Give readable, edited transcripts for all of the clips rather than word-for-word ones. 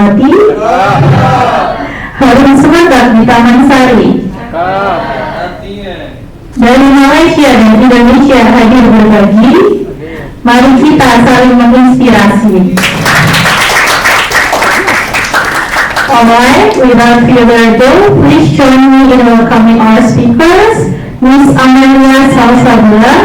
hati, harum semangat di Taman Sari. Dari Malaysia dan Indonesia hadir berbagi. Mari kita saling menginspirasi. Alright, without further ado, please join me in welcoming our speakers, Miss Amelia Salsabila.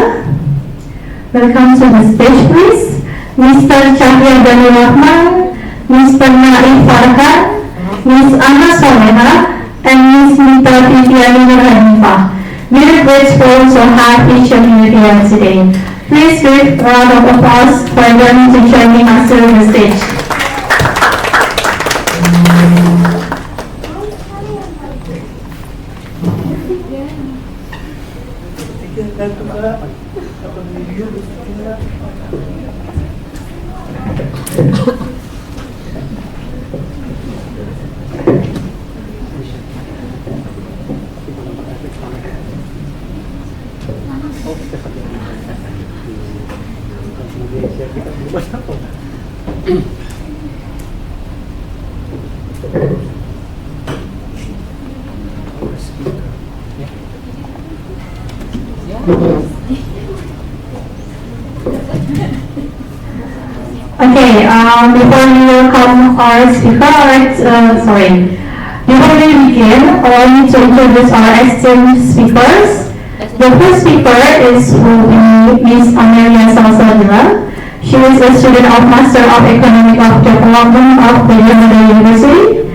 Welcome to the stage, please. Mr. Cahya Dani Rahman, Mr. Naif Farhan, Miss Anna Soleha, and Miss Nita Viviani Nurhanifah. We are grateful to have each of you here today. Please give a round of applause for them to join us on the stage. Okay, before we welcome our before we begin, allow me to introduce our esteemed speakers. The first speaker will be Miss Amelia Salsabila. She is a student of Master of Economic of Development of the University.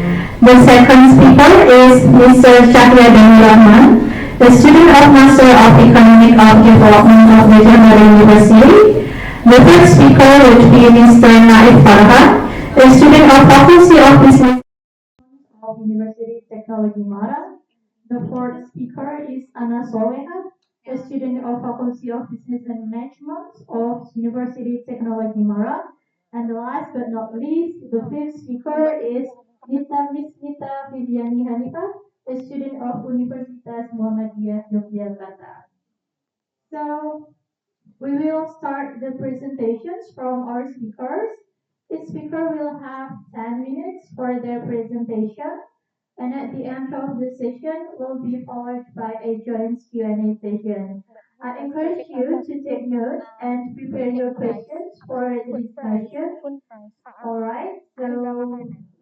The second speaker is Mr. Cahya Dani Rahman, a student of Master of Economic of Development of the University. The third speaker would be Mr. Naif Farhan, a student of Faculty of Business of University Technology Mara. The fourth speaker is Anna Soleha, a student of Faculty of Business and Management of University Technology Mara. And the last but not least, the fifth speaker is Miss Nita Viviani Hanifa, a student of Universitas Muhammadiyah Yogyakarta. So, we will start the presentations from our speakers. Each speaker will have 10 minutes for their presentation, and at the end of the session will be followed by a joint Q&A session. I encourage you to take notes and prepare your questions for the discussion. Alright, so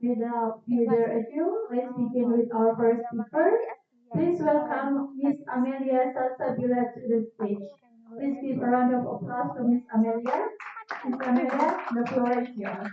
without further ado, let's begin with our first speaker. Please welcome Miss Amelia Salsabila to the stage. Please give a round of applause to Miss Amelia. Miss Amelia, the floor is yours.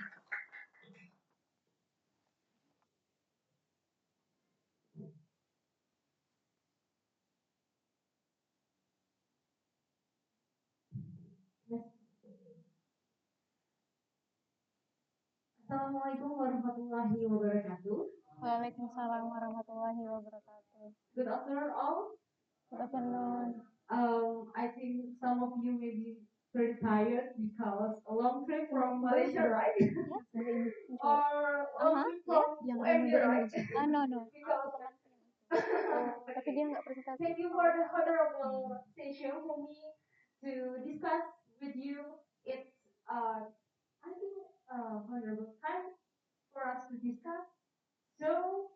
Assalamualaikum warahmatullahi wabarakatuh. Waalaikumsalam warahmatullahi wabarakatuh. Good afternoon, all. Good afternoon. I think some of you may be very tired because a long trip from Malaysia, right? Or a long trip from UMD, right? No. Because Tapi dia nggak presentasi. thank you for the honorable session for me to discuss with you. It's I think honorable time for us to discuss. So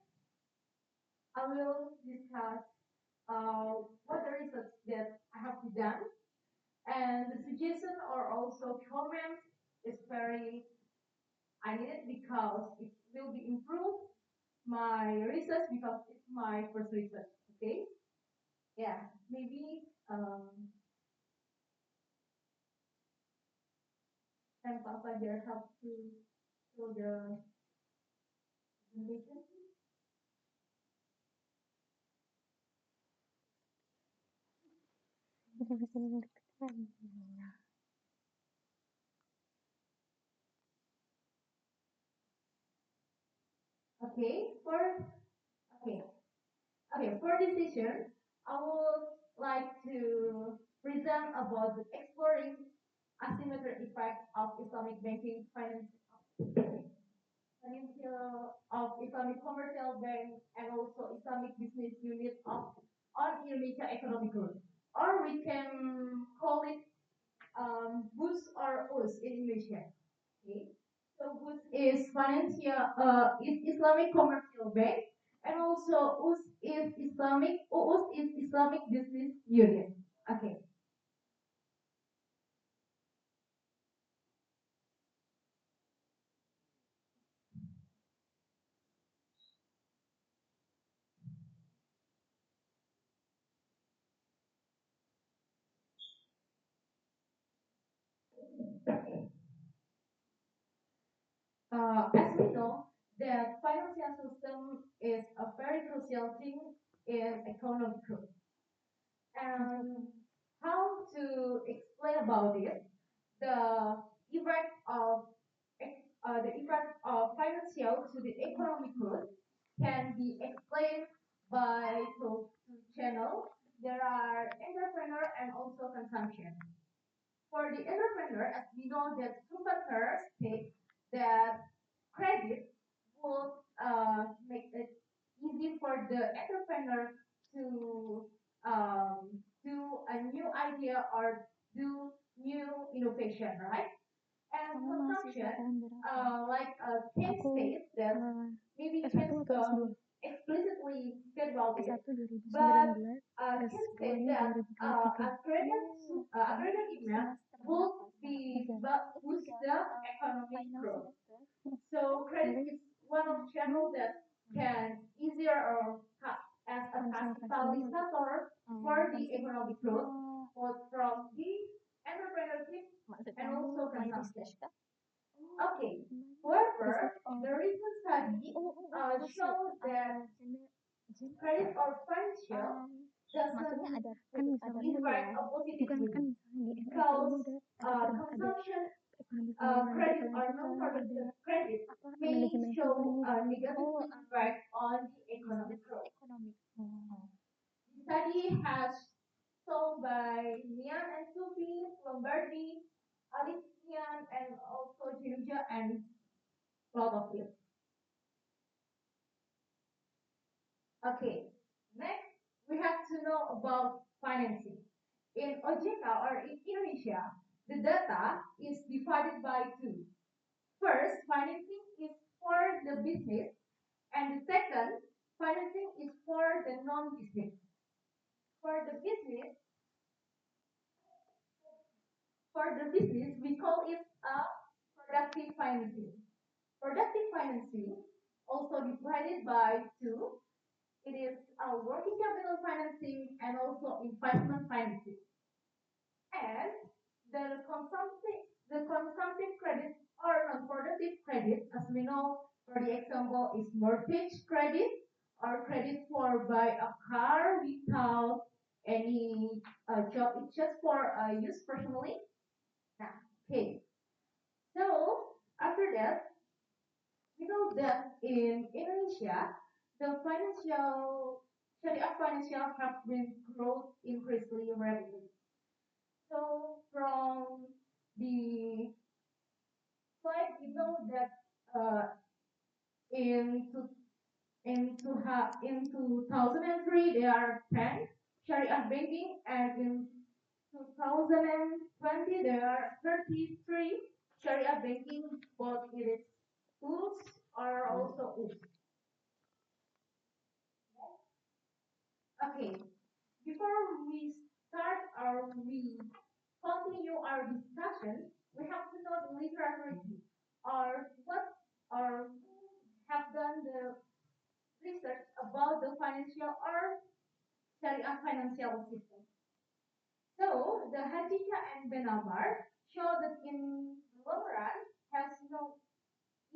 I will discuss what the research that I have done, and the suggestion or also comments is very I need it because it will be improved my research because it's my first research. Okay, yeah, maybe can Papa there help to show the presentation? Okay, for this session, I would like to present about the exploring asymmetric effect of Islamic banking financial of Islamic commercial bank and also Islamic business unit of on Indonesia economic growth, or we can call it BUS or US in Indonesia. Okay, WUS is financial, is Islamic Commercial Bank, and also UUS is Islamic Business Unit. Okay. As we know, the financial system is a very crucial thing in economic growth. And how to explain about it? The effect of financial to the economic growth can be explained by two channels. There are entrepreneur and also consumption. For the entrepreneur, as we know that Schumpeter states that credit would make it easy for the entrepreneur to do a new idea or do new innovation, right? And consumption, like Ken states that maybe Ken explicitly said about it, but Ken states that aggregate demand will be boost the economic growth. So credit is one of the channels that can easier or as a catalysator for the economic growth, both from the entrepreneurship and also consumption. Okay. However, the recent study shows that credit or financial doesn't impact positively because consumption credit or non-productive credit may show a negative impact on the economic growth. The study has shown by Nian and Sufi, Lombardi, Alician, and also Georgia and lot of it. Okay, next we have to know about financing. In OJK or in Indonesia, the data is divided by two. First, financing is for the business, and the second, financing is for the non-business. For the business, we call it a productive financing. Productive financing, also divided by two, it is a working capital financing and also investment financing. And the consumptive credit or non-productive credit, as we know, for the example, is mortgage credit or credit for buy a car without any job. It's just for use personally. Now, okay. So after that, we know that in Indonesia, the Syariah financial have been growth increasingly rapidly. So from the slide, we know that in two, in 2003 there are 10 Sharia banking, and in 2020 there are 33 Sharia banking, both it is tools or also US. Okay, before we start or we continue our discussion, we have to know the literature review or what or who have done the research about the financial or Sharia financial system. So the Hadija and Benabar show that in the long run has no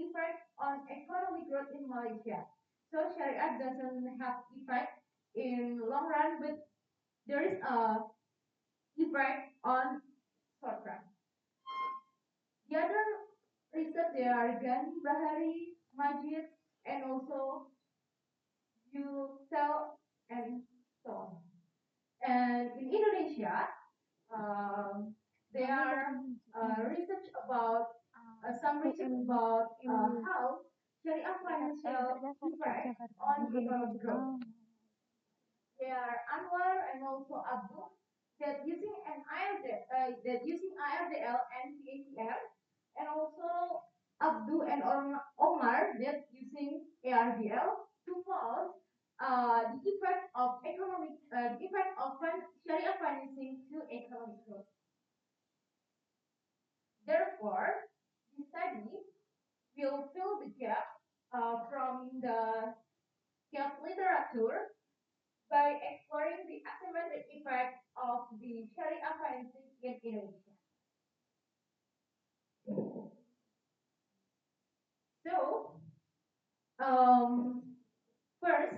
effect on economic growth in Malaysia. So Sharia doesn't have effect in long run, but there is a effect on short run. The other research they are Gani Bahari, Majid, and also Yusel, and so on. And in Indonesia, there are research about some research about how Sharia financial effect on economic growth. They are Anwar and also Abdul that using an IRD, that using IRDL and PATM, and also Abdu and Omar that using ARDL to solve the effect of Sharia financing to economic growth. Therefore, the study will fill the gap from the gap literature by exploring the asymmetric effect of the Sharia financing in Indonesia. So, um, first,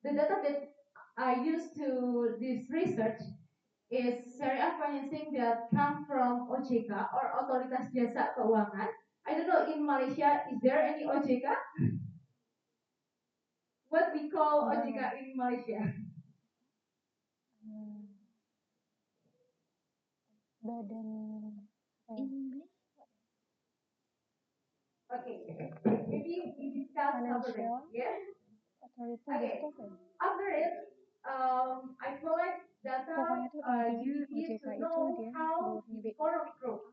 the data that I used to this research is Sharia financing that come from OJK or Otoritas Jasa Keuangan. I don't know in Malaysia, is there any OJK? What we call OJK in Malaysia? Hmm, badan Okay, maybe we discuss about it. financial Yeah. authority Okay. gitu kan. After it, I collect data. Pokoknya tuh intinya You need OJK to itu know dia how ngeluarin the BI economic growth.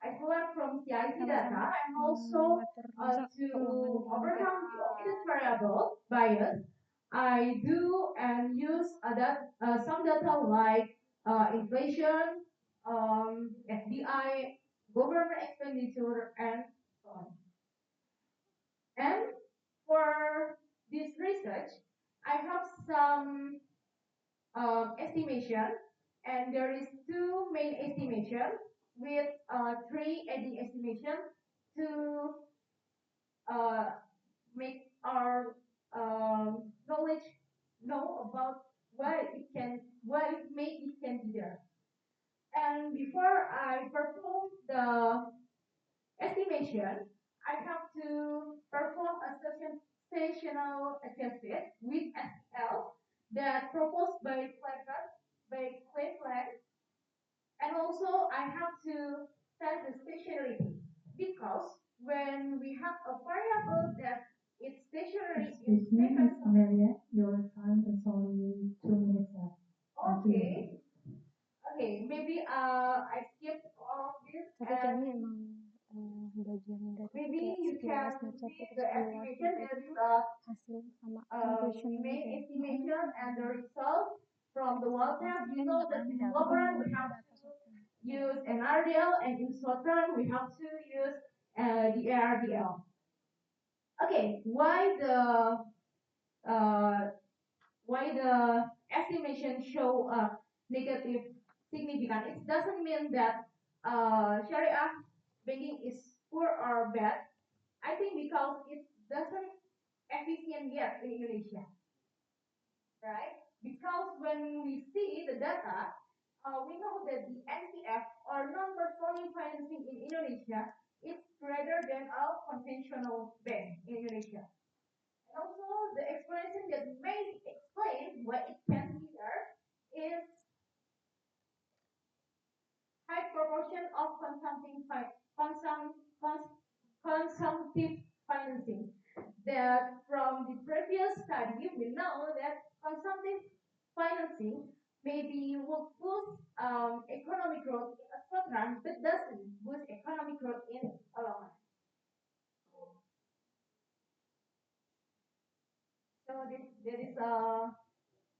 I collect from CIC sama-sama data and also ngatur misal to keuangan di negara. overcome the omitted variable bias. I do and use some data like inflation, FDI, government expenditure, and so on. And for this research, I have some estimation, and there is two main estimation with three adding estimation to uh, make our knowledge know about why it can be there. And before I perform the estimation, I have to perform a stational assessment with SL that proposed by Cleveland, and also I have to set the stationarity because when we have a variable that its stationary Excuse me, Miss Amelia, your time is only 2 minutes left. Okay. Okay, maybe I skipped all of this Tapi and kayaknya emang bagian dari maybe kayak you skill can estimate see itu the keluar estimation. itu There is tuh a hasil sama conclusionnya main kayak estimation and the makanya result from the wall tab. alasan You kan know nggak that in ada the tapi long run mau we have data to satu use an RDL, and in short run we have to use the ARDL. Okay, uh, why the estimation show a negative significant? It doesn't mean that Sharia banking is poor or bad. I think because it doesn't efficient yet in Indonesia, right? Because when we see the data, we know that the NPF or non-performing financing in Indonesia is greater than our conventional bank in Indonesia. And also the explanation that may explain why it can be there is high proportion of consumptive financing. That from the previous study, we know that consumptive financing maybe will boost economic growth in a short run, but doesn't boost economic growth in a long run. So there is a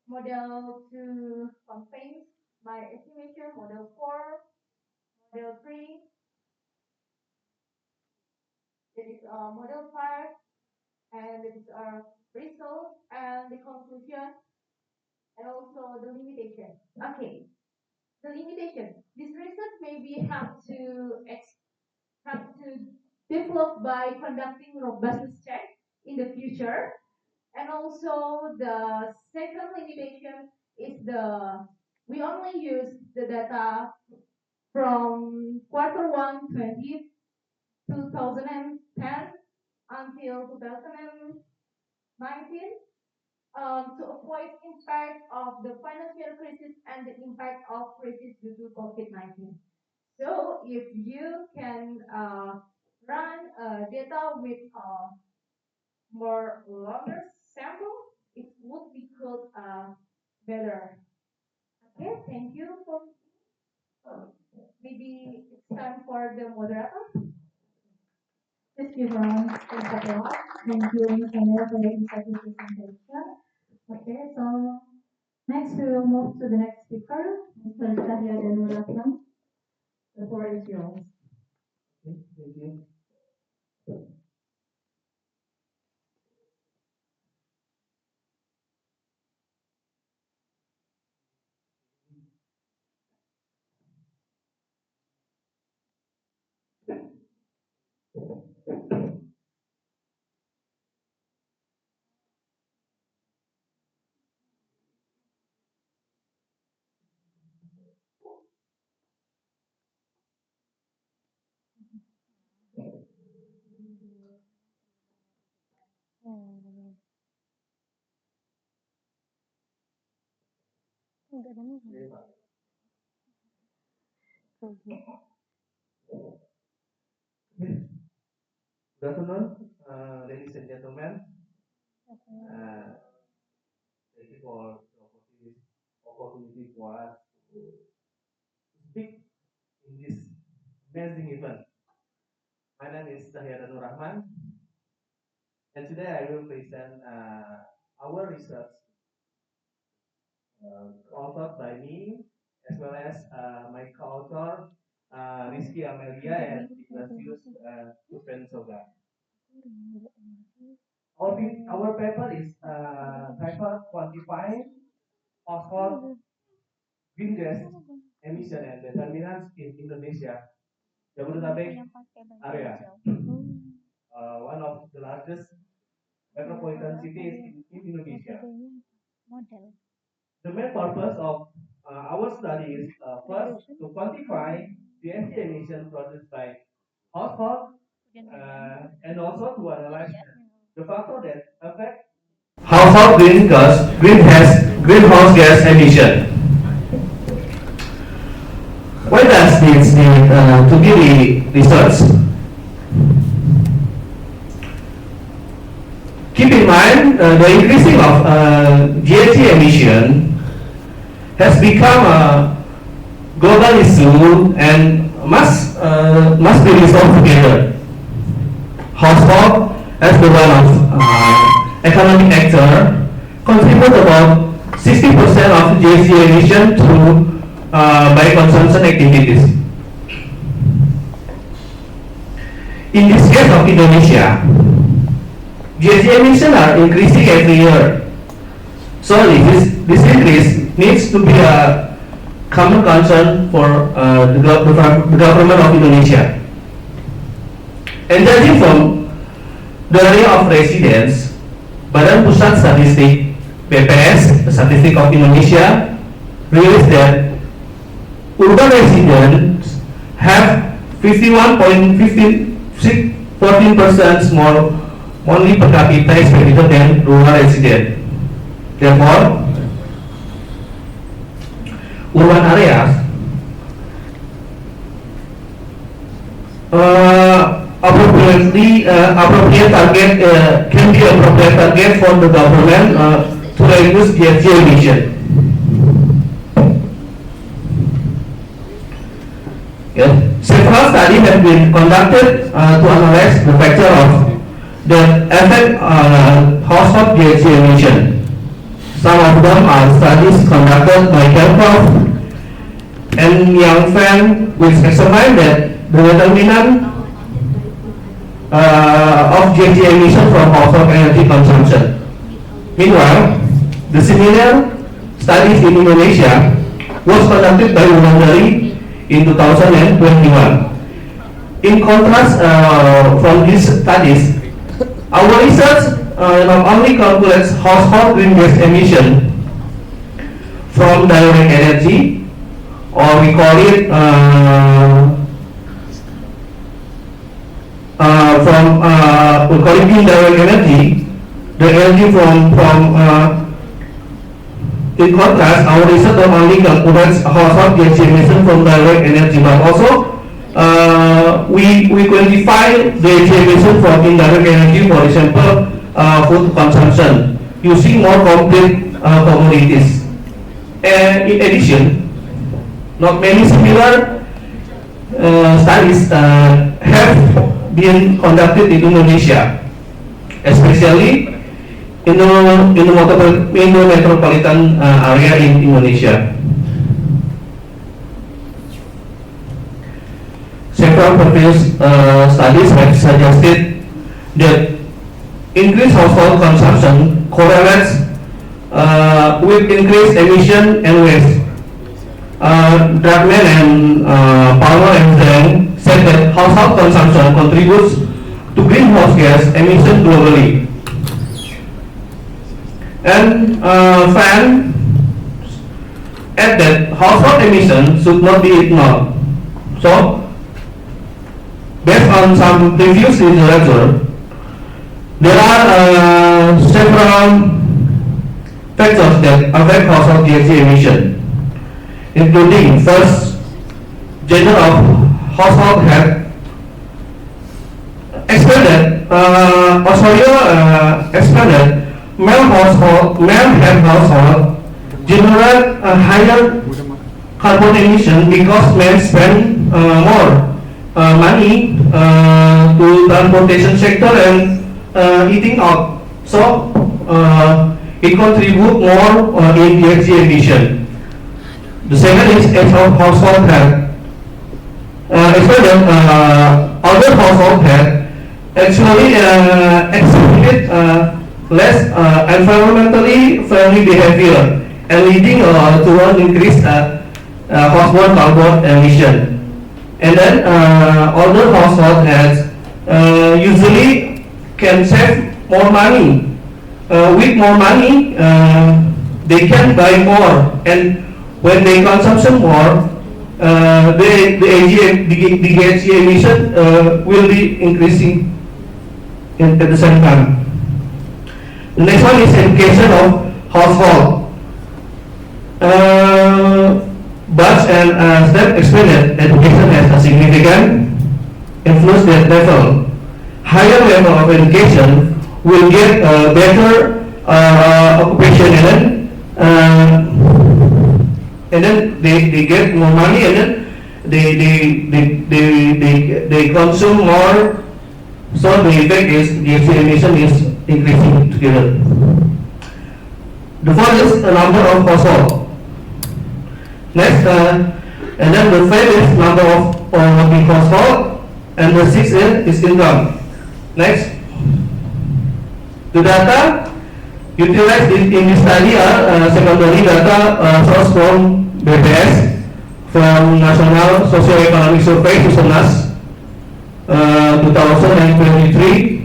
model 2 contains by estimation, model 4, model 3, there is a model 5, and this is our result and the conclusion, and also the limitation. Okay, the limitation. This research maybe have to develop by conducting robustness check in the future, and also the second limitation is we only use the data from quarter 1 2010 until 2019 to avoid impact of the financial crisis and the impact of crisis due to COVID-19. So if you can run data with more longer sample, it would be called better. Okay, thank you for. Maybe it's time for the moderator. Please give round of applause. Thank you, Miss for your insightful presentation. Okay, so next we will move to the next speaker, Mr. Cahya Danuratnam. The floor is yours. Thank you. Oh, enggak ada nih. Good afternoon, ladies and gentlemen. Uh, Thank you for the opportunity for us to speak in this amazing event. My name is Cahya Danur Rahman, and today I will present our research authored by me as well as my co-author Rizky Amelia and Ignatius Tupensoga. Our paper is titled Quantifying Household Greenhouse Emission and Determinants in Indonesia, Jabodetabek area, one of the largest metropolitan cities in Indonesia. Model. The main purpose of our study is first to quantify the energy emission produced by household and also to analyze the factor that affect household greenhouse gas emission. Why does this need to be researched? Keep in mind the increasing of GHG emission has become a global issue and must be resolved together. Household, as the one of economic actor, contribute about 60% of GHG emission through by consumption activities. In this case of Indonesia, GHG emissions are increasing every year. So this increase needs to be a common concern for the government of Indonesia. And judging from the area of residence, Badan Pusat Statistik BPS, the Statistic of Indonesia, released that urban residents have 51.14% more monthly per capita expenditure than rural residents. Therefore, urban areas appropriate target can be appropriate target for the government to reduce GHG emission. Yes. Several studies have been conducted to analyze the factor of the effect on household GHG emission. Some of them are studies conducted by Kelkov and Young Fan, which examine that the determinant of GHG emission from household energy consumption. Meanwhile, the similar studies in Indonesia was conducted by Wulandari in 2021. In contrast from these studies, our research not only calculates household greenhouse emission from direct energy, or we call it indirect energy, the energy from in contrast, our research not only calculates household gas emission from direct energy, but also we quantify the emission from indirect energy, for example, food consumption, using more complete commodities. And in addition, not many similar studies have been conducted in Indonesia, especially in the metropolitan area in Indonesia. Several previous studies have suggested that increased household consumption correlates with increased emission and waste. Dragman and Palmer and Zhang said that household consumption contributes to greenhouse gas emission globally. And Fan added that household emission should not be ignored. So, based on some previous literature, there are several factors that affect household GHG emission, including first, gender of household head. Expanded, expanded male head household generate a higher carbon emission because men spend more money to transportation sector and eating out. So it contribute more in GHG emission. The second is age of household head. Expanded other household head actually exhibit less environmentally friendly behavior and leading to an increased household carbon emission. And then older household heads usually can save more money. With more money, they can buy more, and when they consume more, the GHG emission will be increasing at the same time. The next one is education of household. But Step explained that education has a significant influence that level. Higher level of education will get better occupation, and then they get more money, and then they consume more. So the effect is the emission is increasing together. The fourth is the number of household. Next, and then the fifth is number of working household, and the sixth is income. Next, the data utilized in this study are secondary data sourced from BPS, from National Socio-Economic Survey Susunas 2023.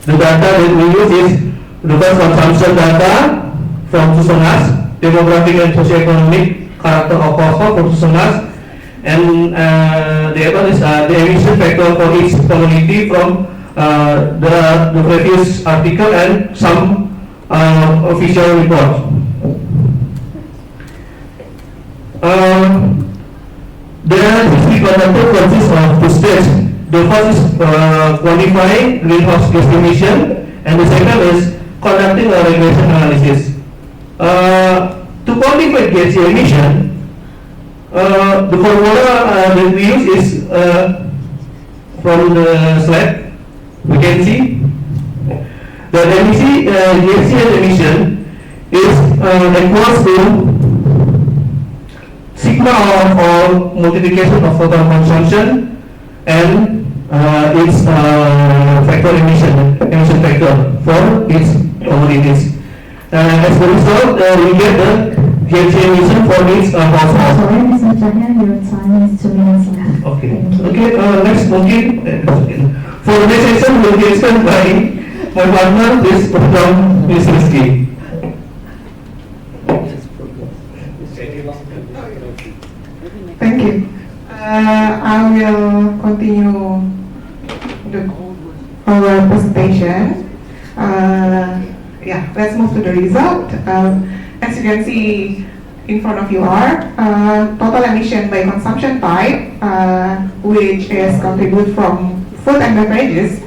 The data that we use is the first consumption data from Susunas, demographic and socio-economic character of household from Susunas, and the other is the emission factor for each community from the previous article and some official report. The history conducted consists of two steps. The first is quantifying greenhouse gas emission, and the second is conducting a regression analysis. To quantify GHG emission, the formula that we use is from the slide. We can see that GHG emission is equals to sigma of multiplication of total consumption and its factor emission factor for its commodities. As a result, we get the GHG emission for its household. Sorry, Mr. Chanya, your time is 2 minutes left. Okay. Thank you. Okay. Next, for the next session will be explained by my partner, this from Ms. Rizky. Thank you. I will continue our presentation. Let's move to the result. As you can see in front of you are total emission by consumption type, which is contributed from food and beverages,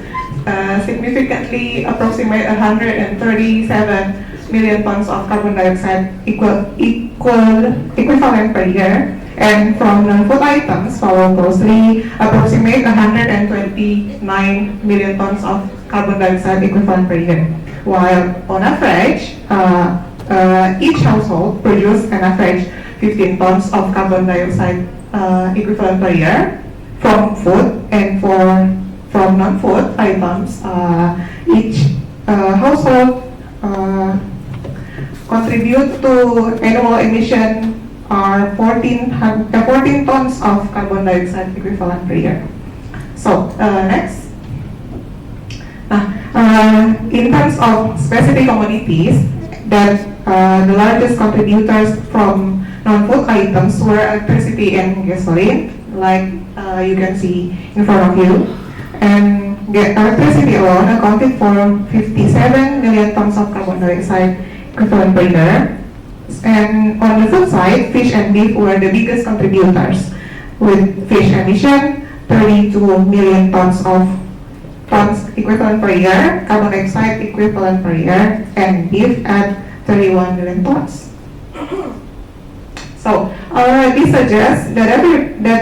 significantly approximate 137 million tons of carbon dioxide equivalent per year, And from non-food items, follow closely, approximate 129 million tons of carbon dioxide equivalent per year. While on average, each household produces an average 15 tons of carbon dioxide equivalent per year from food, and from non-food items, each household contribute to annual emission are 14 tons of carbon dioxide equivalent per year. So next. In terms of specific commodities, that the largest contributors from non-food items were electricity and gasoline, like you can see in front of you. And electricity alone accounted for 57 million tons of carbon dioxide equivalent per year. And on the food side, fish and beef were the biggest contributors, with fish emission 32 million tons equivalent per year, carbon dioxide equivalent per year, and beef at 31 million tons. So this suggests that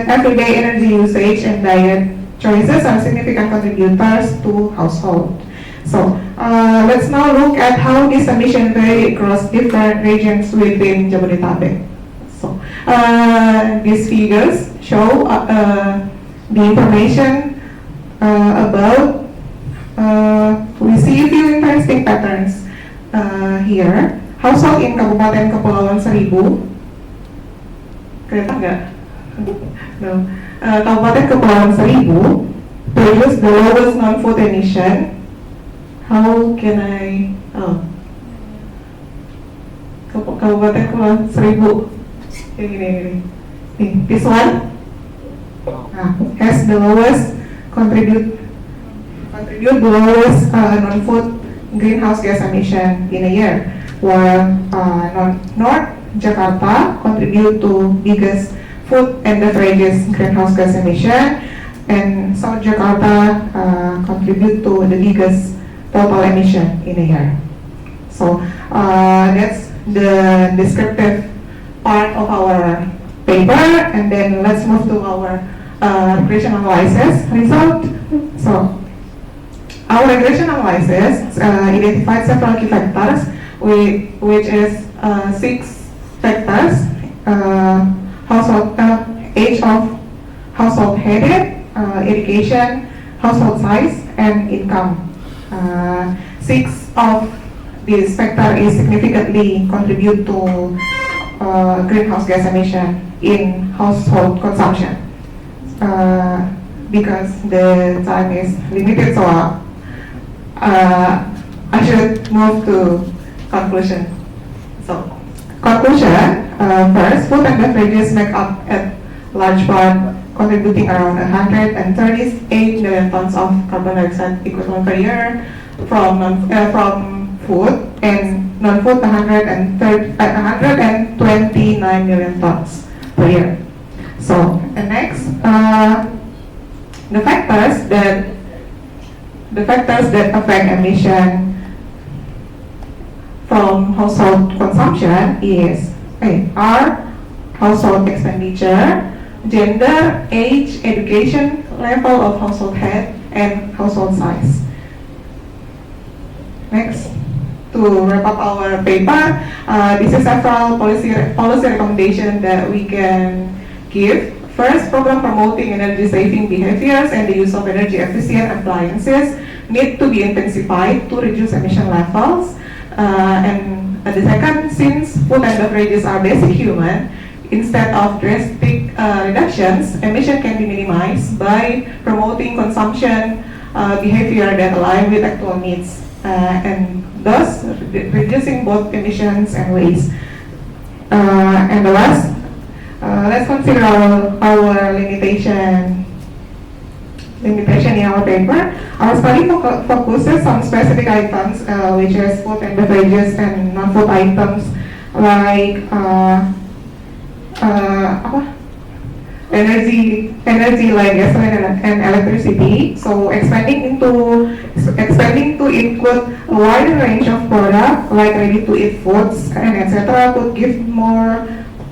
everyday energy usage and diet choices are significant contributors to household. So let's now look at how these emissions vary across different regions within Jabodetabek. So these figures show the information about, we see a few interesting patterns here. Household in Kabupaten Kepulauan Seribu, kelihatan nggak? No. Kabupaten Kepulauan Seribu produce the lowest non-food emission. How can I? Kabupaten Kepulauan Seribu. Ini. This one has the lowest contribute the lowest non-food greenhouse gas emission in a year, while North Jakarta contribute to biggest food and beverages greenhouse gas emission, and South Jakarta contribute to the biggest total emission in a year. So that's the descriptive part of our paper, and then let's move to our regression analysis result. So our regression analysis identified several key factors, which is 6 factors: household age of household headed, education, household size, and income. 6 of these factors is significantly contribute to greenhouse gas emission in household consumption. Because the time is limited, so I should move to conclusion. So, conclusion, first, food and beverages make up a large part, contributing around 138 million tons of carbon dioxide equivalent per year from food, and non-food 129 million tons per year. So, and next, the factors that affect emission from household consumption are household expenditure, gender, age, education, level of household head, and household size. Next, to wrap up our paper, this is several policy recommendations that we can give. First, program promoting energy saving behaviors and the use of energy efficient appliances need to be intensified to reduce emission levels. And the second, since food and beverages are basic human, instead of drastic reductions, emission can be minimized by promoting consumption behavior that align with actual needs, and thus reducing both emissions and waste. And the last, let's consider our limitation in our paper. Our study focuses on specific items, which is food and beverages, and non-food items like energy like gasoline and electricity. So expanding to include a wider range of products like ready-to-eat foods and etc. could give more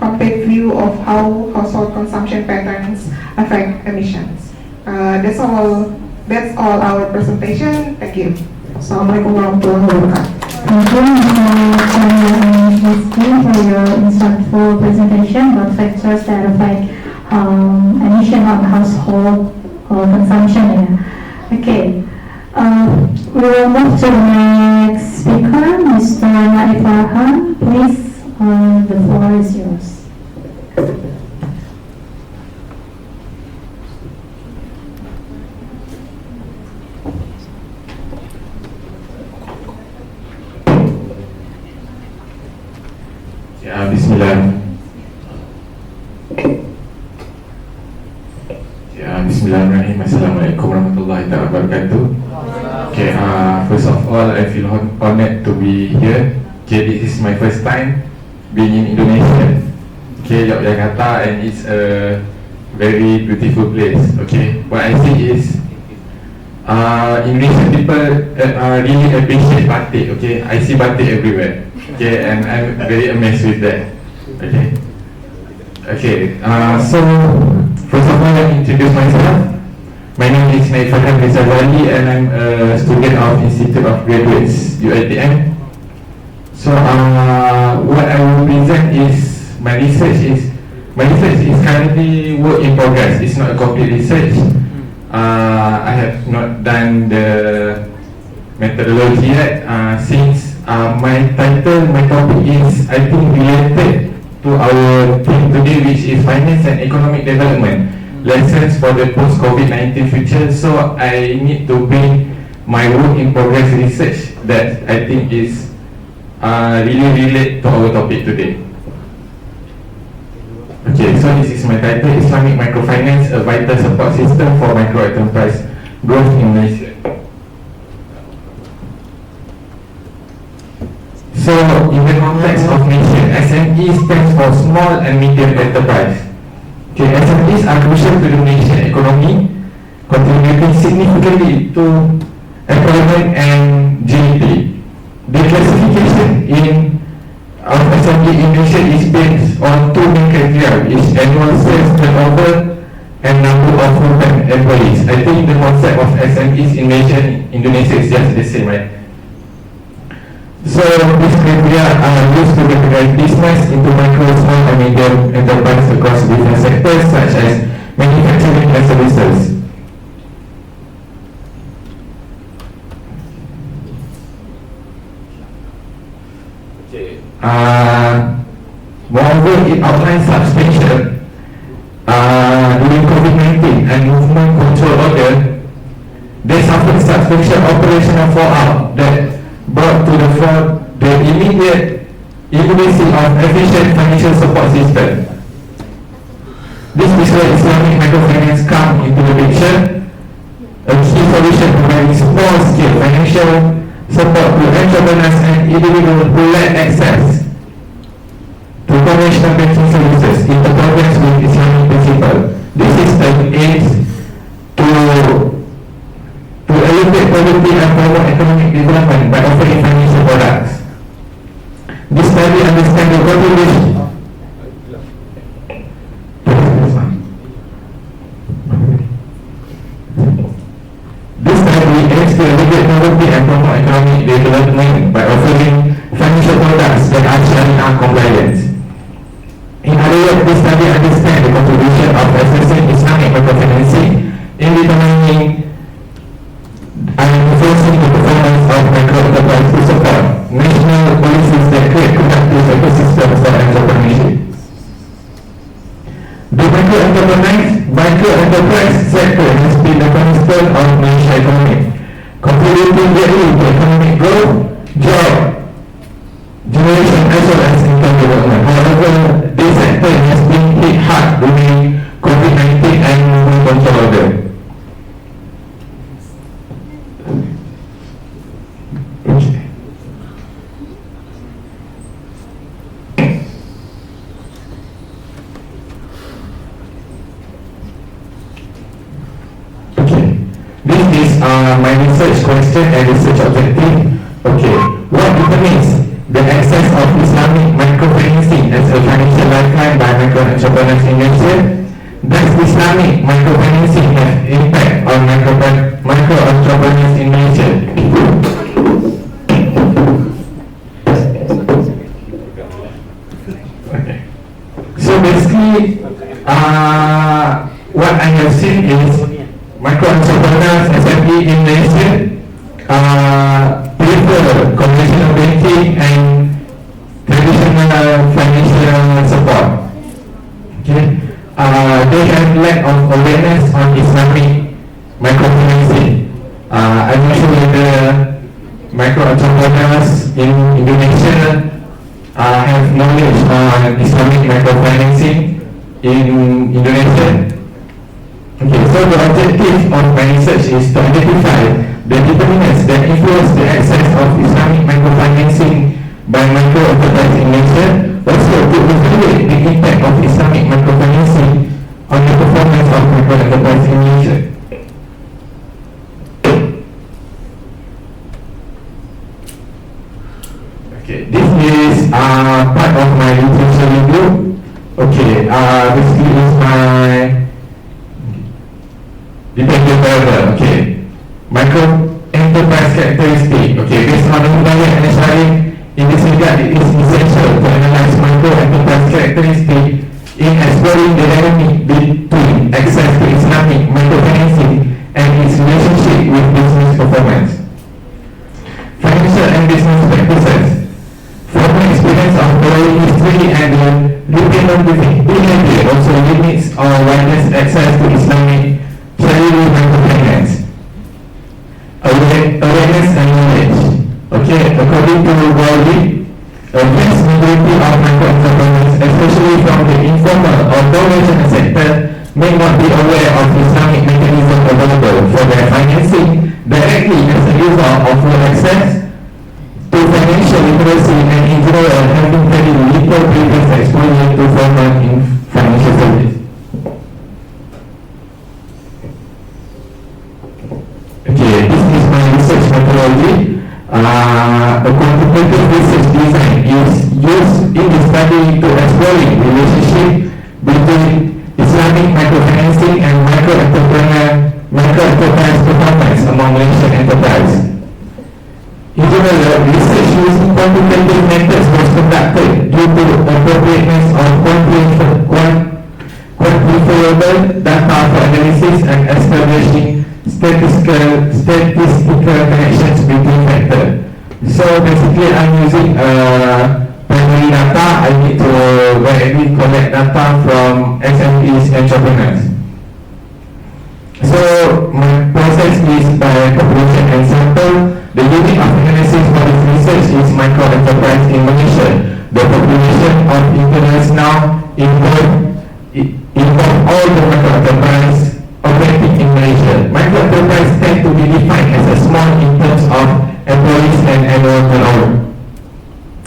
complete view of how household consumption patterns affect emissions. That's all our presentation. Thank you. Assalamualaikum warahmatullahi wabarakatuh. Thank you, Mr. Chandra and Ms. Kim, for your insightful presentation about factors that affect emission of household consumption. Yeah. Okay, we will move to the next speaker, Mr. Naif Farhan. Please, the floor is yours. Ya, Bismillah. Ya, Bismillahirrahmanirrahim. Assalamualaikum warahmatullahi wabarakatuh. Okay, first of all, I feel honored to be here. Okay, this is my first time being in Indonesia. Okay, Yogyakarta, and it's a very beautiful place. Okay, what I see is Indonesian people really appreciate batik. Okay, I see batik everywhere. Okay, and I'm very amazed with that. Okay, so first of all, let me introduce myself. My name is Naif Farhan Rizalwali, and I'm a student of Institute of Graduates, UITM. So what I will present is my research is currently work in progress. It's not a complete research. I have not done the methodology yet, since my topic is, I think, related to our theme today, which is finance and economic development, lessons for the post-COVID-19 future. So I need to bring my work in progress research that I think is really relate to our topic today. Okay, so this is my title: Islamic Microfinance, a Vital Support System for Micro Enterprise Growth in Malaysia. So, in the context of nation, SME stands for Small and Medium Enterprise. Okay, SMEs are crucial to the Malaysian economy, contributing significantly to employment and GDP. The classification of SME in Malaysia is based on two main criteria, which is annual sales turnover and number of full-time employees. I think the concept of SMEs in Malaysia and Indonesia is just the same, right? So these criteria are used to categorize business into micro, small and medium enterprise across different sectors such as manufacturing and services. Moreover, it outlines substantial during COVID-19 and movement control order. They suffered substantial operational fallout that brought to the fore the immediate immediacy of efficient financial support system. This is where Islamic microfinance come into the picture, a key solution providing small-scale financial support to entrepreneurs and individuals who lack access to conventional banking services in accordance with Islamic principle. This system aims to elevate poverty and promote economic development by offering financial products. This study understands the contribution. This study aims to elevate poverty and promote economic development by offering financial products that are Sharia compliant. In other words, this study understands the contribution of assessing Islamic microfinancing in determining and enforcing the performance of micro enterprise to support national policies that create productive ecosystems for entrepreneurship. The micro enterprise sector has been the cornerstone of Malaysian economy, contributing greatly to economic growth, job generation as well as income development. However, this sector has been hit hard during COVID-19 and movement control order. This is my research question and research objective. Okay, what determines the access of Islamic microfinancing as a financial lifeline by micro entrepreneurs in Malaysia? Does Islamic microfinancing have impact on micro entrepreneurs in Malaysia? Okay. So basically, what I have seen is micro entrepreneurs, especially in Malaysia, prefer conventional banking and traditional financial support. Okay. They have lack of awareness on Islamic microfinancing. I'm not sure whether micro entrepreneurs in Indonesia have knowledge on Islamic microfinancing in Indonesia. Okay, so the objective of my research is to identify the determinants that influence the access of Islamic microfinancing by micro enterprises in Malaysia, also to evaluate the impact of Islamic microfinancing on the performance of micro enterprises in Malaysia. Okay, this is part of my literature review. Okay, basically is my dependent variable. Okay, micro enterprise characteristic. Okay, based on the Hidayah and Ashari, in this regard, it is essential to analyze micro enterprise characteristic in exploring the dynamic between access to Islamic microfinancing and its relationship with business performance. Financial and business practices. From my experience of borrowing history and the repayment behavior also limits or widens access to Islamic Sharia microfinance. Awareness and knowledge. Okay, according to Worldly, a vast majority of micro entrepreneurs, especially from the informal or conventional sector, may not be aware of Islamic mechanism available for their financing directly as a result of low access to financial literacy and in general having very little previous exposure to formal in financial service. Okay, this is my research methodology. A quantitative research design is used in the study to exploring relationship between Islamic microfinancing and micro enterprise performance among Malaysian enterprise. In general, research using quantitative methods was conducted due to appropriateness of quantifiable data for analysis and establishing statistical connections between factors. So basically, I'm using primary data. I need to collect data from SMEs entrepreneurs. So my process is by population and sample. The unit of analysis for this research is micro enterprise in Malaysia. The population of internals now involve all the micro enterprise operating in Malaysia. Micro enterprise tend to be defined as a small in terms of employees and annual turnover.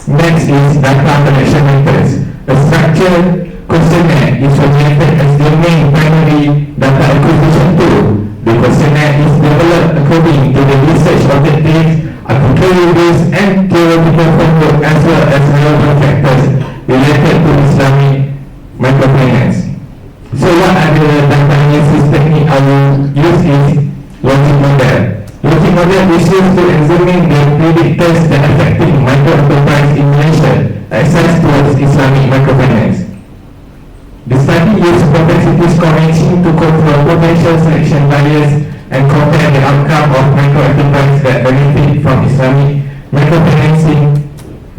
Next is data collection methods. A structured questionnaire is formulated as the main primary data acquisition tool. The questionnaire is developed according to the research objectives, arbitrary rules, and theoretical framework as well as relevant factors related to Islamic microfinance. So what are the data analysis technique I will use is logic model. Logic model is used to examine the predictors that affecting micro enterprise in Malaysia access towards Islamic microfinance. The study used propensity scoring to control potential selection bias and compare the outcome of micro enterprises that benefit from Islamic microfinancing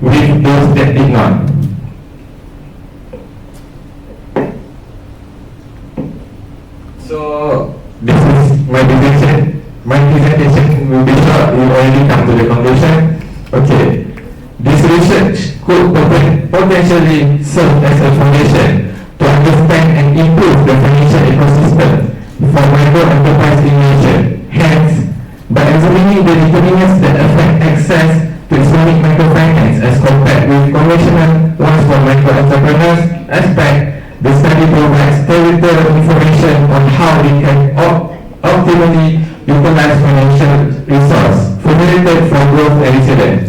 with those that did not. So this is my presentation. My presentation will be short. We already come to the conclusion. Okay, this research could potentially serve as a foundation to understand and improve the financial ecosystem for micro enterprise in Malaysia. Hence, by examining the determinants that affect access to Islamic microfinance as compared with conventional ones for micro entrepreneurs aspect, the study provides territorial information on how we can optimally utilize financial resources formulated for growth and resilience.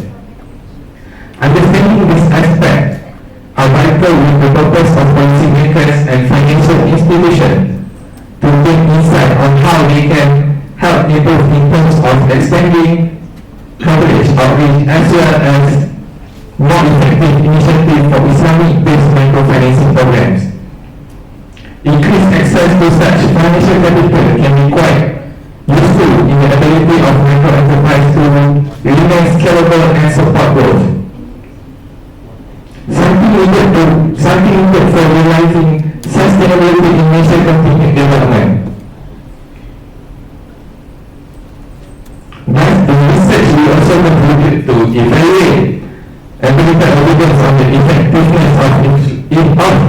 Understanding this aspect are vital example, with the purpose of policymakers and financial institutions to gain insight on how they can help improve in terms of extending coverage outreach as well as more effective initiative for Islamic-based microfinancing programs. Increased access to such financial capital can be quite useful in the ability of microenterprise to remain scalable and support growth. Something needed for realizing sustainability in nation continued development. Thus, the research will also contribute to evaluate empirical evidence on the effectiveness of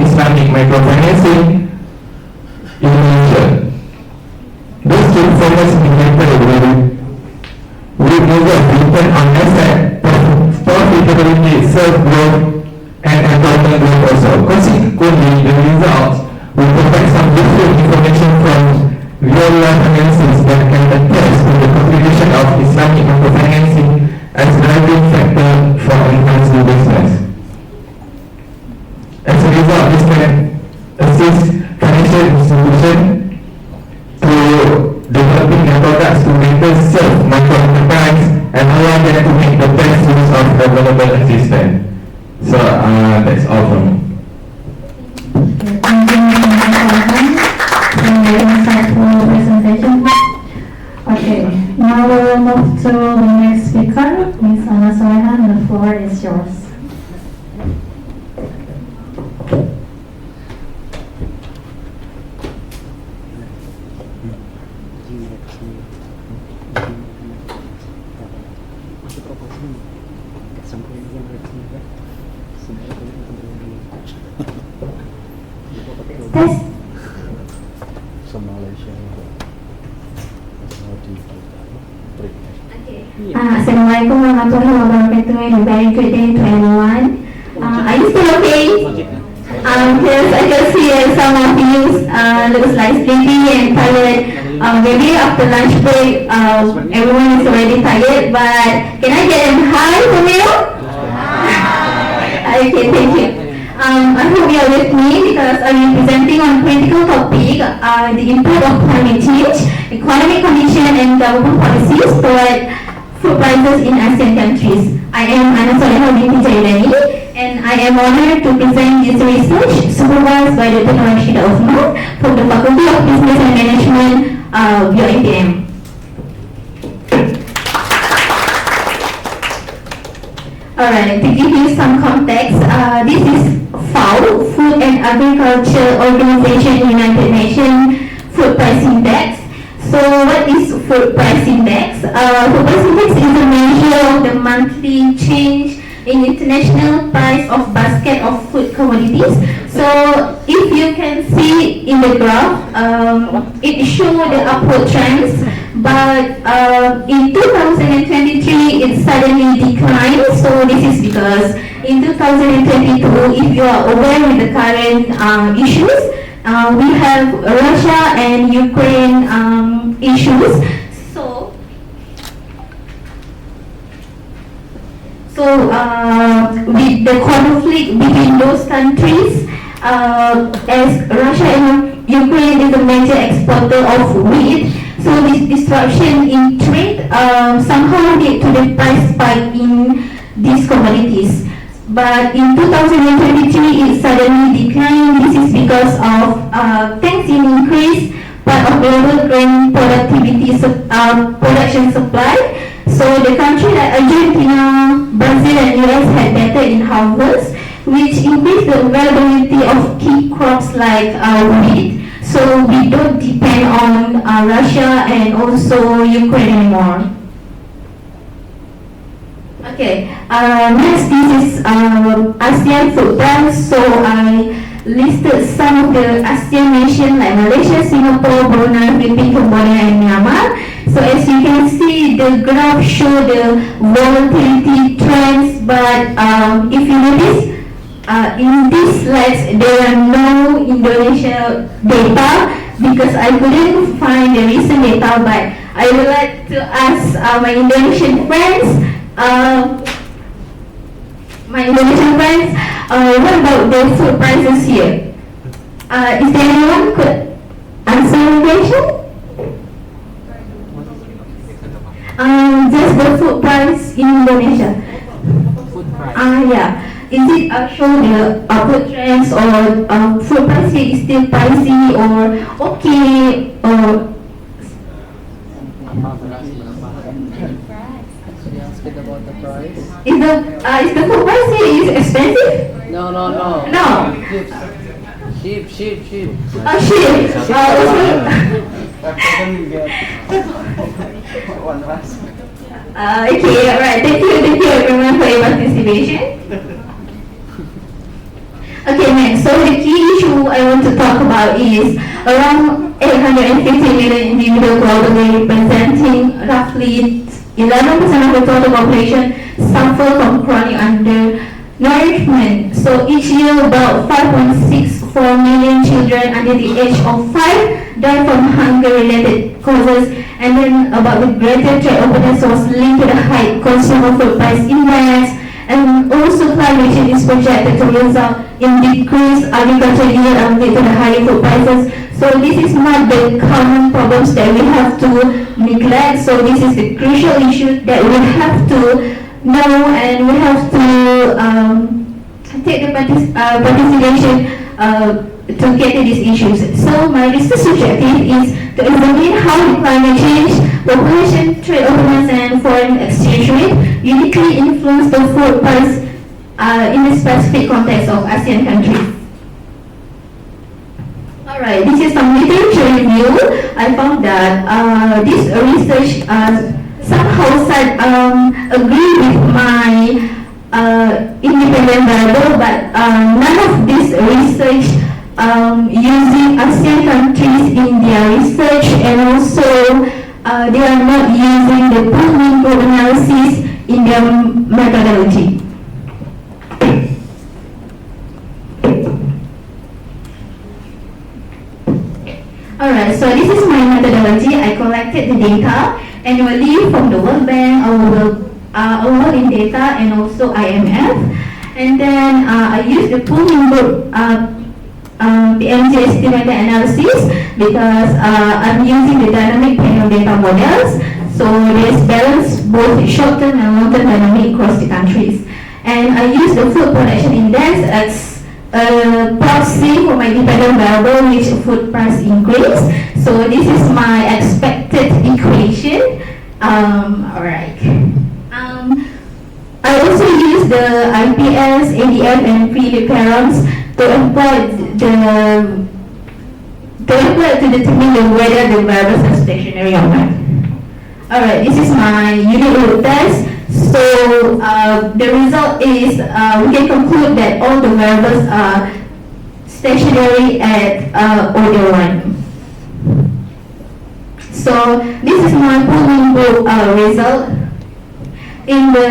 Islamic microfinancing in Malaysia. Those two formats in will result return on asset, profitability, self-growth, and employment growth also. Consequently, the results will provide some useful information from real-life analysis that can attest to the contribution of Islamic microfinancing as driving factor for enhanced business. As a result, this can assist financial institutions to developing their products to better serve microenterprise and allow them to make the best use of available assistance. So that's all from me. Thank you, Mr. Farhan, for your insightful presentation. Okay, now we will move to the next speaker, Ms. Anna Sorehan. The floor is yours. Test. Assalamualaikum warahmatullahi wabarakatuh, and a very good day to everyone. Are you still okay? Yes, I can see some of you looks like sleepy and tired. Maybe after lunch break, everyone is already tired, but can I get a hi from you? Okay, thank you. I hope you are with me because I am presenting on critical topic, the impact of climate change, economic condition and government policies toward food prices in ASEAN countries. I am Anna Sorehan binti Jailani, and I am honored to present this research supervised by Dr. Rashida Osman from the Faculty of Business and Management, UITM. Alright, to give you some context, this is FAO, Food and Agriculture Organization United Nations Food Price Index. So what is Food Price Index? Food Price Index is a measure of the monthly change in international price of basket of food commodities. So if you can see in the graph, it shows the upward trends, but in 2023 it suddenly declined. So this is because in 2022, if you are aware with the current issues, we have Russia and Ukraine issues. So with the conflict between those countries, as Russia and Ukraine is a major exporter of wheat, so this disruption in trade somehow led to the price spike in these commodities. But in 2023, it suddenly declined. This is because of thanks in increase part of global grain productivity production supply. So the country like Argentina, Brazil and US had better in harvest, which increased the availability of key crops like wheat. So we don't depend on Russia and also Ukraine anymore. Okay, next this is ASEAN food price. So I listed some of the ASEAN nations like Malaysia, Singapore, Brunei, Philippines, Cambodia and Myanmar. So as you can see, the graph show the volatility trends, but if you notice, in these slides there are no Indonesia data because I couldn't find the recent data, but I would like to ask my Indonesian friends, what about the food Is there anyone could answer the question? Just the food price in Indonesia. Yeah. Is it actually the upward trends or food price here is still pricey or okay or About the price? is the food price here is expensive? No. No. Sheep. Oh shit. Okay, alright. Thank you everyone for your participation. Okay, next. So the key issue I want to talk about is around 850 million individuals globally, representing roughly 11% of the total population, suffer from chronic undernourishment. So each year, about 5.64 million children under the age of 5 die from hunger-related causes, and then about the greater trade openness was linked to the high consumer food price index, and also climate change is projected to result in decreased agricultural yield and lead to the higher food prices. So this is not the common problems that we have to neglect. So this is the crucial issue that we have to know, and we have to take the participation to get to these issues. So my research objective is to examine how the climate change, population, trade openness, and foreign exchange rate uniquely influence the food price in the specific context of ASEAN countries. Alright, this is some literature review. I found that this research somehow agree with my independent variable, but none of this research using ASEAN countries in their research, and also they are not using the pool group analysis in their methodology. Alright, so this is my methodology. I collected the data annually from the World Bank, World in Data, and also IMF. And then I used the pooling group PMG estimated analysis because I'm using the dynamic panel data models. So there's balance both short-term and long-term dynamic across the countries. And I use the food production index as proxy for my dependent variable, which food price increase. So this is my expected equation. Alright. I also use the IPS, ADF, and pre-params to determine whether the variables are stationary or not. Alright, this is my unit root test. So the result is we can conclude that all the variables are stationary at order 1. So this is my pooling group result. In the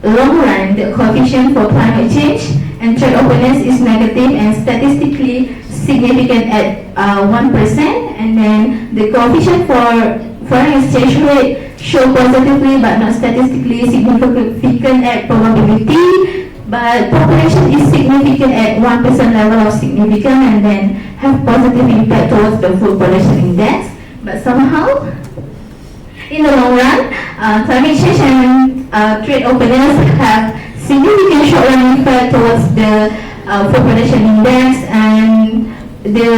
long run, the coefficient for climate change and trade openness is negative and statistically significant at 1%, and then the coefficient for foreign exchange rate show positively but not statistically significant at probability, but population is significant at 1% level of significance and then have positive impact towards the food production index. But somehow, in the long run, climate change and trade openness have significant short-run effect towards the food production index, and the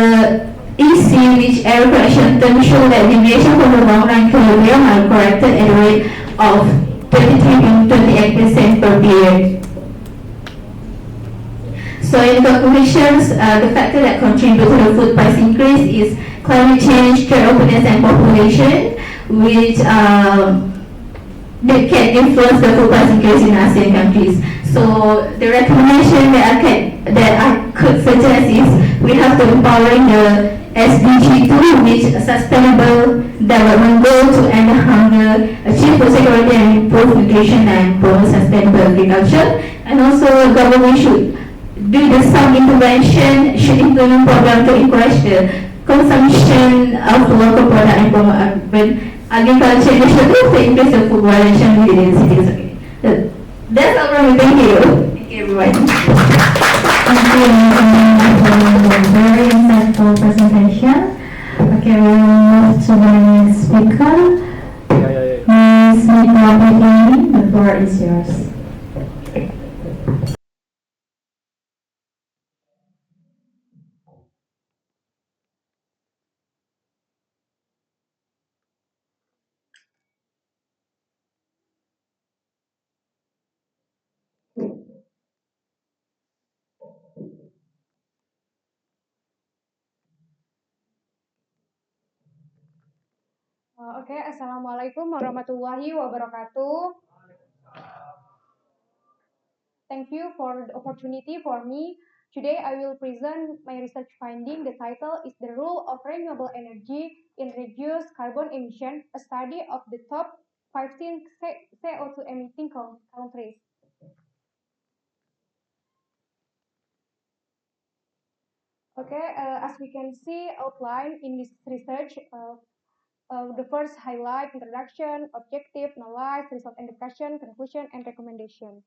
EC, which error correction term, show that deviation from the long-run equilibrium are corrected at a rate of 23.28% per period. So in conclusions, the factor that contribute to the food price increase is climate change, trade openness, and population, which that can influence the food price increase in ASEAN countries. So the recommendation that I could suggest is we have to empowering the SDG 2, which sustainable development goal to end hunger, achieve food security, and improve nutrition and promote sustainable agriculture. And also government should do the some intervention, should implement program to encourage the consumption of local product and promote urban agriculture initiative to increase the food production within cities. Okay. That's all from me. Thank you. Thank you, everyone. Thank you, very insightful floor is yours. Oke, Assalamualaikum warahmatullahi wabarakatuh. Thank you for the opportunity for me. Today I will present my research finding. The title is The Role of Renewable Energy in Reduced Carbon Emission, a study of the top 15 CO2 emitting countries. Okay, as we can see outlined in this research, the first highlight, introduction, objective, analyze, result and discussion, conclusion, and recommendation.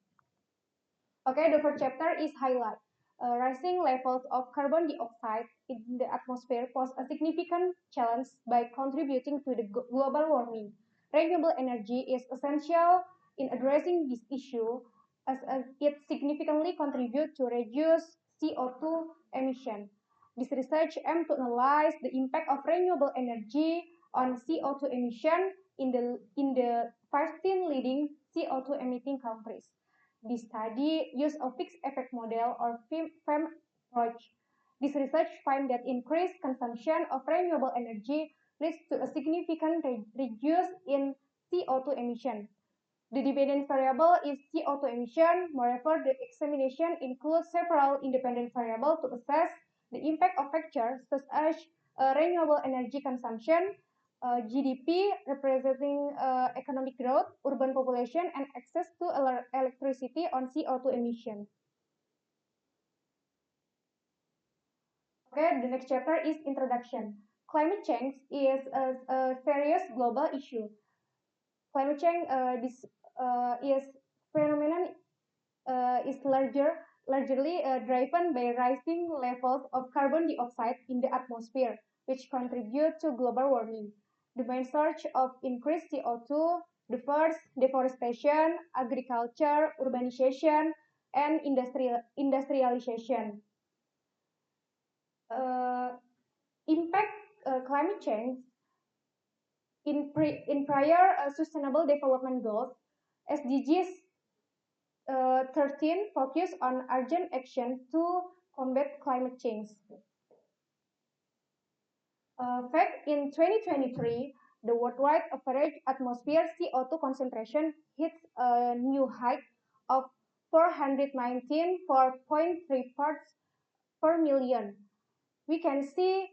Okay, the first chapter is highlight. Rising levels of carbon dioxide in the atmosphere pose a significant challenge by contributing to the global warming. Renewable energy is essential in addressing this issue as it significantly contributes to reduce CO2 emission. This research aims to analyze the impact of renewable energy on CO2 emission in the 15 leading CO2 emitting countries. This study used a fixed effect model or FEM approach. This research finds that increased consumption of renewable energy leads to a significant reduce in CO2 emission. The dependent variable is CO2 emission. Moreover, the examination includes several independent variables to assess the impact of factors such as renewable energy consumption, GDP representing economic growth, urban population, and access to electricity on CO2 emission. Okay, the next chapter is introduction. Climate change is a serious global issue. Climate change is phenomenon is largely driven by rising levels of carbon dioxide in the atmosphere, which contribute to global warming. The main source of increased CO2 refers deforestation, agriculture, urbanization, and industrialization. Impact climate change in prior sustainable development goals, SDGs 13 focus on urgent action to combat climate change. Fact, in 2023, the worldwide average atmosphere CO2 concentration hits a new height of 419.3 parts per million. We can see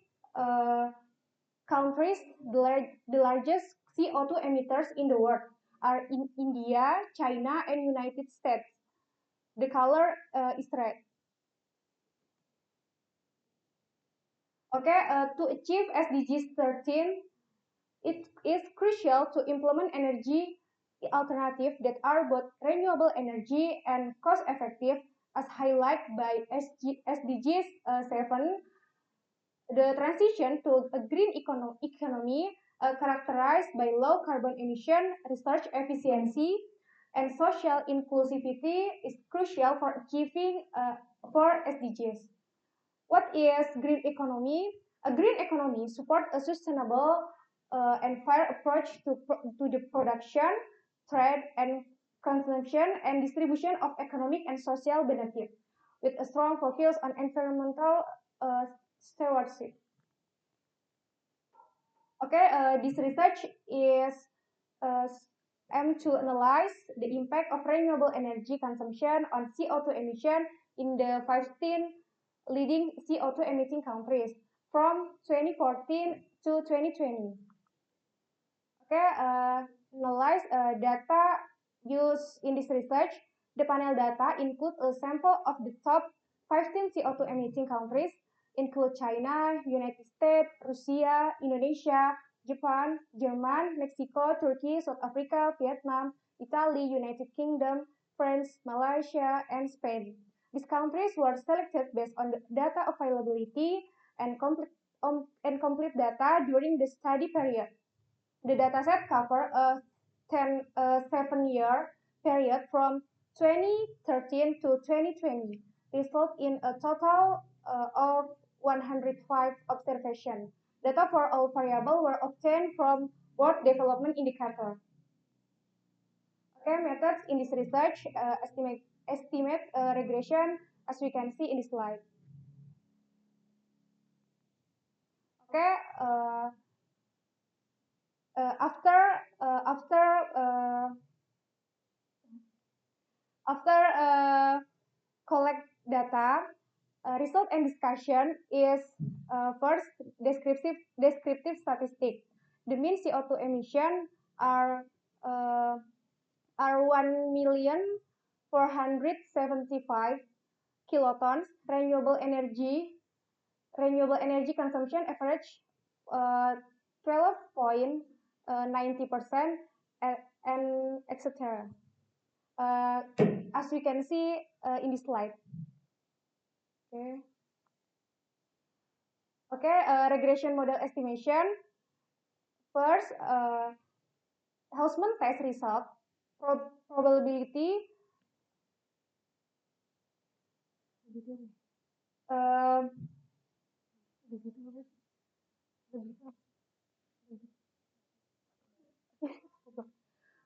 countries, the largest CO2 emitters in the world are in India, China, and United States. The color is red. Okay, to achieve SDGs 13, it is crucial to implement energy alternatives that are both renewable energy and cost effective, as highlighted by SDGs 7. The transition to a green economy characterized by low carbon emission, research efficiency, and social inclusivity is crucial for achieving 4 SDGs. What is green economy? A green economy supports a sustainable and fair approach to the production, trade, and consumption and distribution of economic and social benefit, with a strong focus on environmental stewardship. Okay, this research is uh, aimed to analyze the impact of renewable energy consumption on CO2 emission in the 15 leading CO2 emitting countries from 2014 to 2020. Okay, analyze data used in this research. The panel data include a sample of the top 15 CO2 emitting countries, include China, United States, Russia, Indonesia, Japan, Germany, Mexico, Turkey, South Africa, Vietnam, Italy, United Kingdom, France, Malaysia, and Spain. These countries were selected based on the data availability and complete data during the study period. The dataset cover a 7-year period from 2013 to 2020 result in a total of 105 observations. Data for all variables were obtained from World Development Indicator. Okay, methods in this research estimate regression as we can see in this slide. Okay, after collect data, result and discussion is first descriptive statistic. The mean CO2 emission are 1,475 kilotons. Renewable energy consumption average 12.90% and etc. As we can see in this slide. Okay, regression model estimation. First, Hausman test result, probability,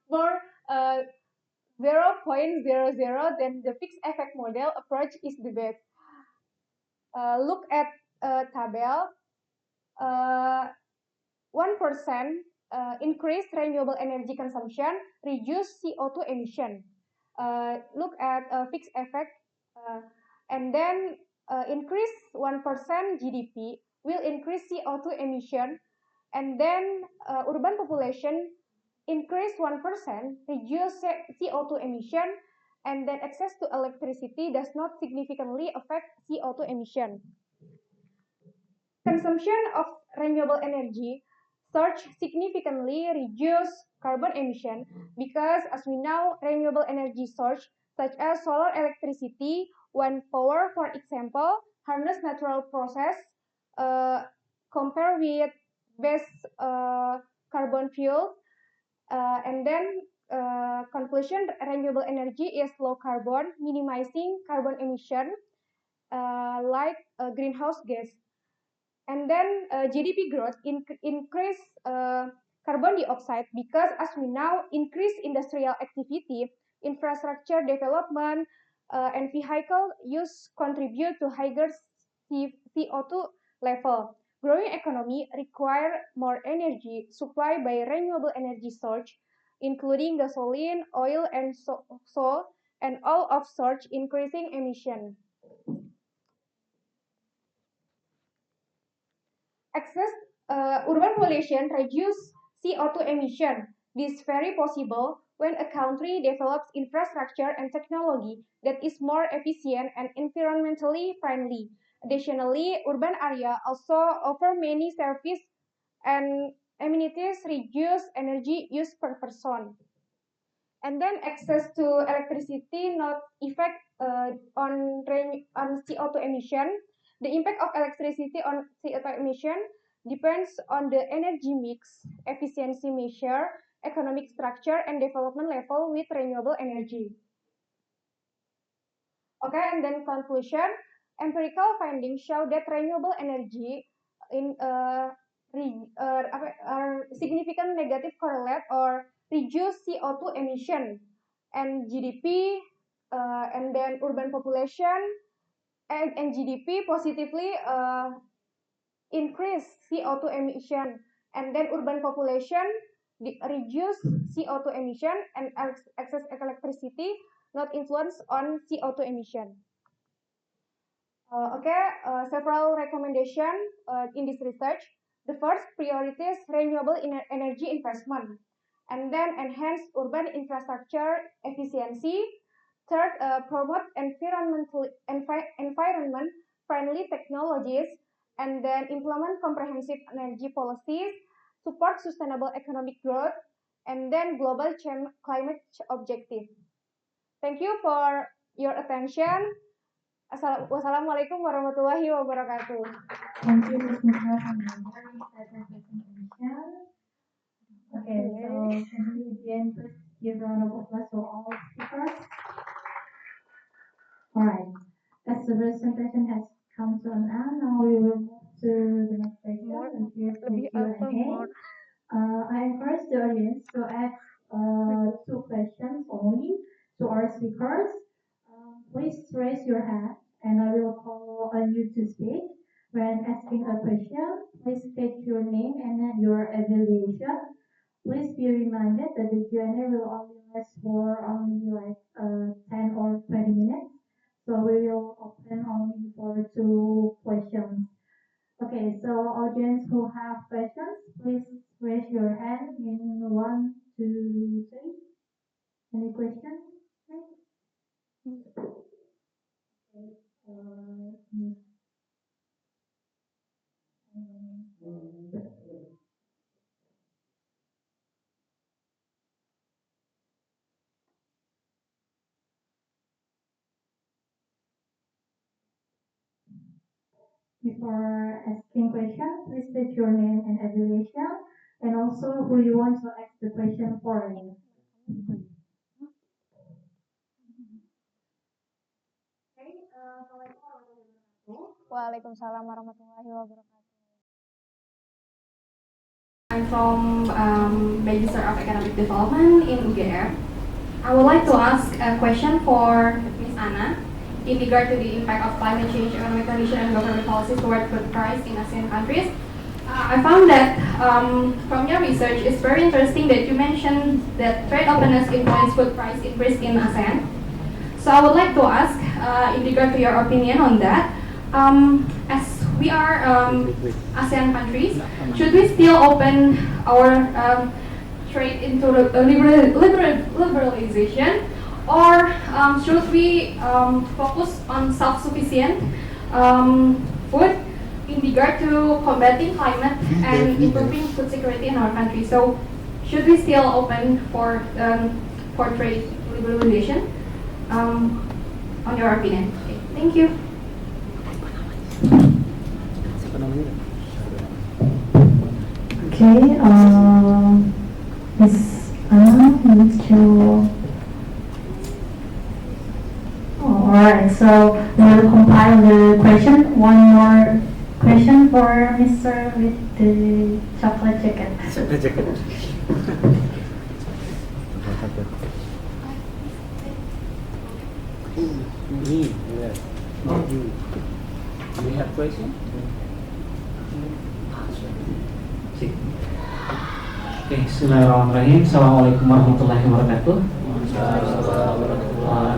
for 0.00, then the fixed effect model approach is the best. Look at table. 1% increase renewable energy consumption, reduce CO2 emission. Look at fixed effect, and then increase 1% GDP will increase CO2 emission, and then urban population increase 1%, reduce CO2 emission, and then access to electricity does not significantly affect CO2 emission. Consumption of renewable energy surge significantly reduce carbon emission because, as we know, renewable energy source such as solar electricity, wind power, for example, harness natural process compare with base carbon fuel, and then conclusion, renewable energy is low carbon, minimizing carbon emission like greenhouse gas. And then GDP growth increase carbon dioxide because, as we know, increased industrial activity, infrastructure development, and vehicle use contribute to higher CO2 level. Growing economy require more energy supplied by renewable energy source, including gasoline, oil, and and all of source increasing emission. Excess urban population reduce CO2 emission. This is very possible when a country develops infrastructure and technology that is more efficient and environmentally friendly. Additionally, urban area also offer many services and amenities reduce energy use per person. And then access to electricity not effect on CO2 emission. The impact of electricity on CO2 emission depends on the energy mix, efficiency measure, economic structure, and development level with renewable energy. Okay, and then conclusion, empirical findings show that renewable energy are significant negative correlate or reduce CO2 emission and GDP, and then urban population and GDP positively increase CO2 emission, and then urban population reduce CO2 emission and access electricity not influence on CO2 emission. Several recommendations in this research. The first, priorities renewable energy investment, and then enhance urban infrastructure efficiency. Third, promote environment-friendly technologies, and then implement comprehensive energy policies, support sustainable economic growth, and then global climate objective. Thank you for your attention. Wassalamualaikum warahmatullahi wabarakatuh. Thank you, Ms. Nisa, for your very insightful presentation. Okay, so can we begin first give a round of applause to all speakers. Alright, as the presentation has come to an end, now we will move to the next section, which is the Lebih apa Q&A. more? I encourage the audience to ask 2 questions only to our speakers. Please raise your hand and I will call on you to speak. When asking a question, please state your name and your affiliation. Please be reminded that the Q&A will only last for only like 10 or 20 minutes. So we will open only for 2 questions. Okay, so audience who have questions, please raise your hand in 1, 2, 3. Any questions? Before asking questions, please state your name and affiliation, and also who you want to ask the question for. Waalaikumsalam warahmatullahi wabarakatuh. I'm from Register of Economic Development in UGM. I would like to ask a question for Ms. Anna in regard to the impact of climate change, economic condition, and government policies toward food price in ASEAN countries. I found that from your research, it's very interesting that you mentioned that trade openness influenced food price increase in ASEAN. So I would like to ask, in regard to your opinion on that, as we are ASEAN countries, should we still open our trade into liberalization, or should we focus on self-sufficient food in regard to combating climate and improving food security in our country? So should we still open for trade liberalization? On your opinion. Okay, thank you. Okay, Miss Anna, would you? Oh, alright, so we'll compile the question. One more question for Mr. with the chocolate jacket. Chocolate jacket. Me, yes. Not you. Do you have question? Oke, bismillahirrahmanirrahim. Assalamualaikum warahmatullahi wabarakatuh.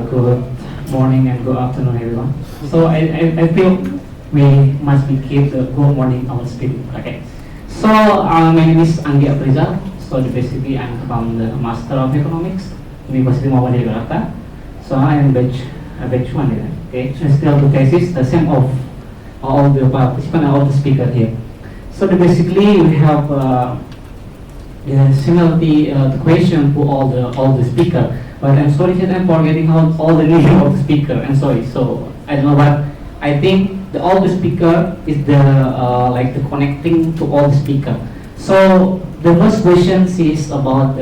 Good morning and good afternoon, everyone. So I feel we must be keep the good morning our spirit. Okay. So my name is Anggi Aprizal. So basically I'm from the Master of Economics, University Muhammadiyah Jakarta. So I am batch 1. Okay. So still the thesis the same of all the participants and all the speakers here. So basically we have the similarity the question to all the speaker, but I'm sorry that I'm forgetting all the name of the speaker. I'm sorry. So I don't know, but I think all the speaker is the like the connecting to all the speaker. So the first question is about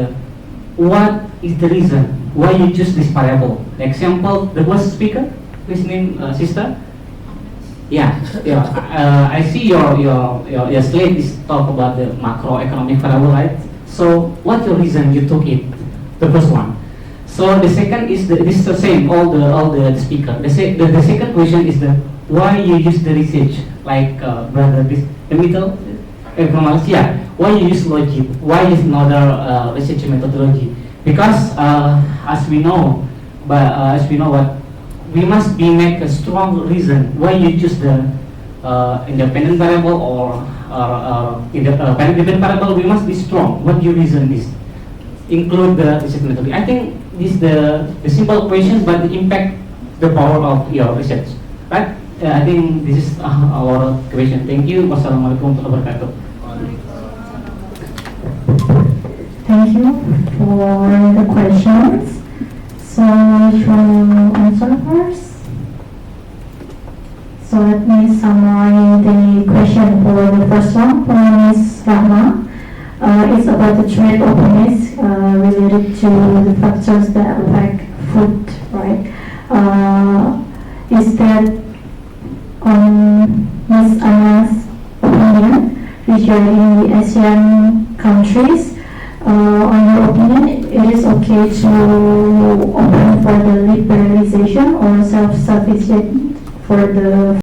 what is the reason why you choose this variable. Example, the first speaker, his name sister. Yeah. I see your slide is talk about the macroeconomic variable, right? So what your reason you took it, the first one? So the second is this is the same all the speaker. The second question is the why you use the research like brother this the middle economics. Yeah, why you use logic? Why is another research methodology? Because as we know what we must be make a strong reason why you choose the independent variable or independent variable. We must be strong. What your reason is? Include the research methodology. I think this the simple questions, but the impact the power of your research, right? I think this is our question. Thank you. Wassalamualaikum warahmatullahi wabarakatuh. Thank you for the questions. So which one will answer first? So let me summarize the question for the first one from Ms. Rahma. It's about the trade openness related to the factors that affect food, right? Is that on Ms. Anna's opinion regarding the ASEAN countries? On your opinion, it is okay to open for the liberalization or self-sufficient for the